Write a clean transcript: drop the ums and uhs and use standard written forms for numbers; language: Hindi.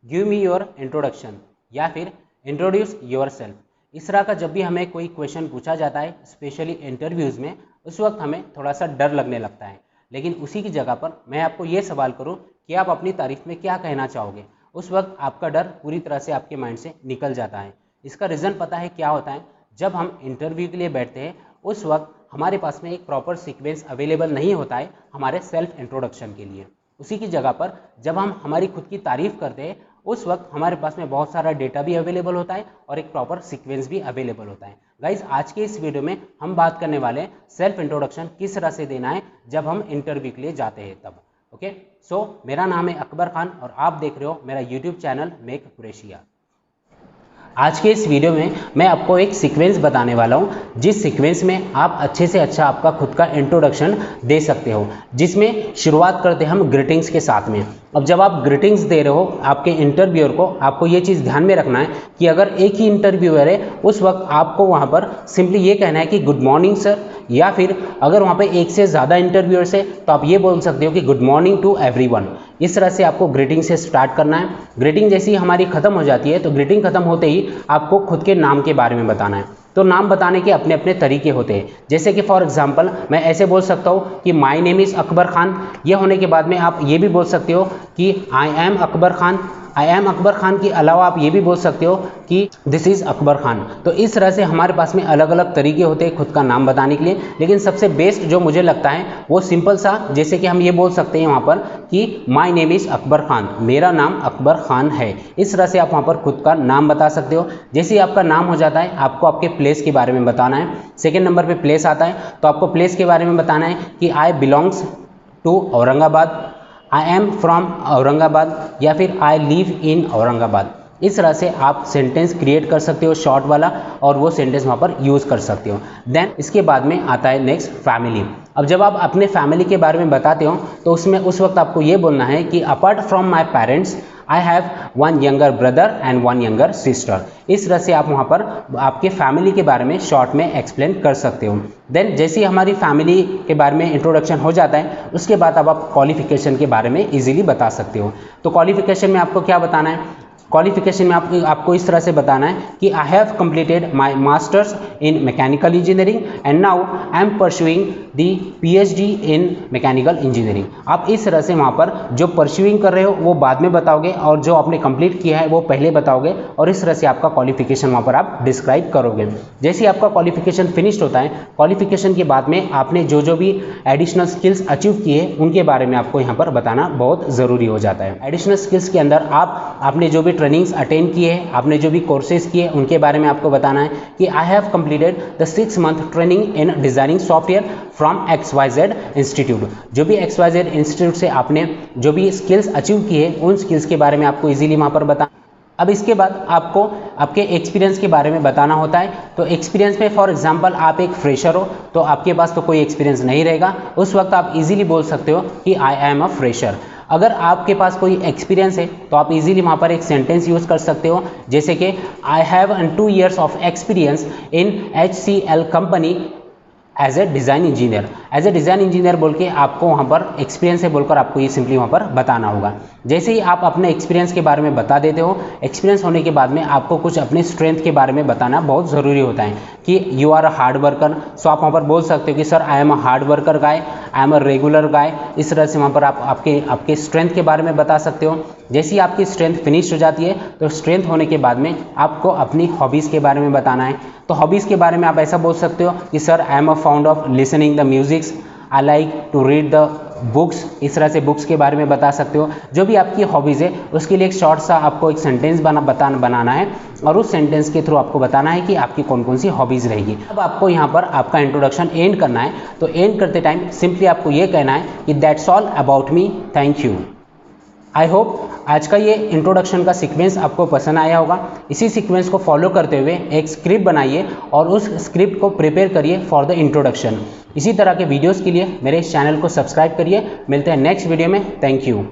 गिव मी योर इंट्रोडक्शन या फिर इंट्रोड्यूस योर सेल्फ। इस तरह का जब भी हमें कोई क्वेश्चन पूछा जाता है स्पेशली इंटरव्यूज़ में, उस वक्त हमें थोड़ा सा डर लगने लगता है। लेकिन उसी की जगह पर मैं आपको ये सवाल करूं कि आप अपनी तारीफ में क्या कहना चाहोगे, उस वक्त आपका डर पूरी तरह से आपके माइंड से निकल जाता है। इसका रीज़न पता है क्या होता है? जब हम इंटरव्यू के लिए बैठते हैं उस वक्त हमारे पास में एक प्रॉपर सीक्वेंस अवेलेबल नहीं होता है हमारे सेल्फ इंट्रोडक्शन के लिए। उसी की जगह पर जब हम हमारी खुद की तारीफ करते हैं उस वक्त हमारे पास में बहुत सारा डेटा भी अवेलेबल होता है और एक प्रॉपर सीक्वेंस भी अवेलेबल होता है। गाइज, आज के इस वीडियो में हम बात करने वाले हैं सेल्फ इंट्रोडक्शन किस तरह से देना है जब हम इंटरव्यू के लिए जाते हैं तब। ओके, सो मेरा नाम है अकबर खान और आप देख रहे हो मेरा यूट्यूब चैनल मेक कुरैशिया। आज के इस वीडियो में मैं आपको एक सीक्वेंस बताने वाला हूँ, जिस सीक्वेंस में आप अच्छे से अच्छा आपका खुद का इंट्रोडक्शन दे सकते हो, जिसमें शुरुआत करते हैं हम ग्रीटिंग्स के साथ में। अब जब आप ग्रीटिंग्स दे रहे हो आपके इंटरव्यूअर को, आपको ये चीज़ ध्यान में रखना है कि अगर एक ही इंटरव्यूअर है उस वक्त आपको वहाँ पर सिंपली ये कहना है कि गुड मॉर्निंग सर, या फिर अगर वहाँ पे एक से ज़्यादा इंटरव्यूअर्स है तो आप ये बोल सकते हो कि गुड मॉर्निंग टू एवरीवन। इस तरह से आपको ग्रीटिंग से स्टार्ट करना है। ग्रीटिंग जैसी हमारी खत्म हो जाती है तो ग्रीटिंग खत्म होते ही आपको खुद के नाम के बारे में बताना है। तो नाम बताने के अपने अपने तरीके होते हैं, जैसे कि फॉर एग्जांपल मैं ऐसे बोल सकता हूँ कि my name is Akbar Khan. ये होने के बाद में आप ये भी बोल सकते हो कि I am Akbar Khan. I am Akbar Khan के अलावा आप ये भी बोल सकते हो कि दिस इज़ अकबर खान। तो इस तरह से हमारे पास में अलग अलग तरीके होते हैं खुद का नाम बताने के लिए, लेकिन सबसे बेस्ट जो मुझे लगता है वो सिंपल सा, जैसे कि हम ये बोल सकते हैं वहाँ पर कि my name is Akbar Khan, मेरा नाम अकबर खान है। इस तरह से आप वहाँ पर खुद का नाम बता सकते हो। जैसे ही आपका नाम हो जाता है आपको आपके प्लेस के बारे में बताना है। सेकेंड नंबर पर प्लेस आता है तो आपको प्लेस के बारे में बताना है कि I belongs to Aurangabad, I am from Aurangabad, या फिर आई लिव इन औरंगाबाद। इस तरह से आप सेंटेंस क्रिएट कर सकते हो शॉर्ट वाला, और वो सेंटेंस वहाँ पर यूज़ कर सकते हो। देन इसके बाद में आता है नेक्स्ट फैमिली। अब जब आप अपने फैमिली के बारे में बताते हो तो उसमें उस वक्त आपको ये बोलना है कि apart from my parents I have one younger brother and one younger sister. इस तरह से आप वहाँ पर आपके फैमिली के बारे में शॉर्ट में एक्सप्लेन कर सकते हो। देन जैसे ही हमारी फैमिली के बारे में इंट्रोडक्शन हो जाता है उसके बाद अब आप क्वालिफिकेशन के बारे में इजीली बता सकते हो। तो क्वालिफिकेशन में आपको क्या बताना है? क्वालिफिकेशन में आपको इस तरह से बताना है कि I have completed my masters in mechanical engineering and now I am pursuing the PhD in mechanical engineering. आप इस तरह से वहाँ पर जो परस्यूइंग कर रहे हो वो बाद में बताओगे और जो आपने कंप्लीट किया है वो पहले बताओगे, और इस तरह से आपका क्वालिफिकेशन वहाँ पर आप डिस्क्राइब करोगे। जैसे ही आपका क्वालिफिकेशन फिनिश्ड होता है, क्वालिफिकेशन के बाद में आपने जो जो भी एडिशनल स्किल्स अचीव किए उनके बारे में आपको यहाँ पर बताना बहुत ज़रूरी हो जाता है। एडिशनल स्किल्स के अंदर आपने जो भी ट्रेनिंग्स अटेंड किए हैं, आपने जो भी कोर्सेज किए उनके बारे में आपको बताना है कि I have completed the 6 month training in designing software from XYZ institute. जो भी XYZ इंस्टीट्यूट से आपने जो भी स्किल्स अचीव किए उन स्किल्स के बारे में आपको इजीली वहाँ पर बताना। अब इसके बाद आपको आपके एक्सपीरियंस के बारे में बताना होता है। तो एक्सपीरियंस में फॉर एग्जांपल आप एक फ्रेशर हो तो आपके पास तो कोई एक्सपीरियंस नहीं रहेगा, उस वक्त आप इजीली बोल सकते हो कि आई एम अ फ्रेशर। अगर आपके पास कोई एक्सपीरियंस है तो आप इजीली वहाँ पर एक सेंटेंस यूज़ कर सकते हो, जैसे कि I have 2 years of experience in HCL company as a design engineer. As a design engineer बोल के आपको वहाँ पर एक्सपीरियंस है बोलकर आपको ये सिंपली वहाँ पर बताना होगा। जैसे ही आप अपने एक्सपीरियंस के बारे में बता देते हो, एक्सपीरियंस होने के बाद में आपको कुछ अपने स्ट्रेंथ के बारे में बताना बहुत ज़रूरी होता है कि you are a hard worker. So आप वहाँ पर बोल सकते हो कि sir I am a hard worker guy, I am a regular guy. इस तरह से वहाँ पर आप आपके स्ट्रेंथ के बारे में बता सकते हो। जैसे ही आपकी स्ट्रेंथ फिनिश हो जाती है तो स्ट्रेंथ होने के बाद में आपको अपनी हॉबीज़ के बारे में बताना है। तो हॉबीज़ के बारे में आप ऐसा बोल सकते हो कि sir I am a found of listening the musics, I like to read the books. इस तरह से बुक्स के बारे में बता सकते हो। जो भी आपकी हॉबीज़ है उसके लिए एक शॉर्ट सा आपको एक सेंटेंस बनाना है और उस सेंटेंस के थ्रू आपको बताना है कि आपकी कौन कौन सी हॉबीज़ रहेगी। अब आपको यहाँ पर आपका इंट्रोडक्शन एंड करना है। तो एंड करते टाइम सिंपली आपको ये कहना है कि that's all about me, thank you. I hope आज का ये इंट्रोडक्शन का सीक्वेंस आपको पसंद आया होगा। इसी सीक्वेंस को फॉलो करते हुए एक स्क्रिप्ट बनाइए और उस स्क्रिप्ट को प्रिपेयर करिए फॉर द इंट्रोडक्शन। इसी तरह के वीडियोस के लिए मेरे इस चैनल को सब्सक्राइब करिए। मिलते हैं नेक्स्ट वीडियो में। Thank you.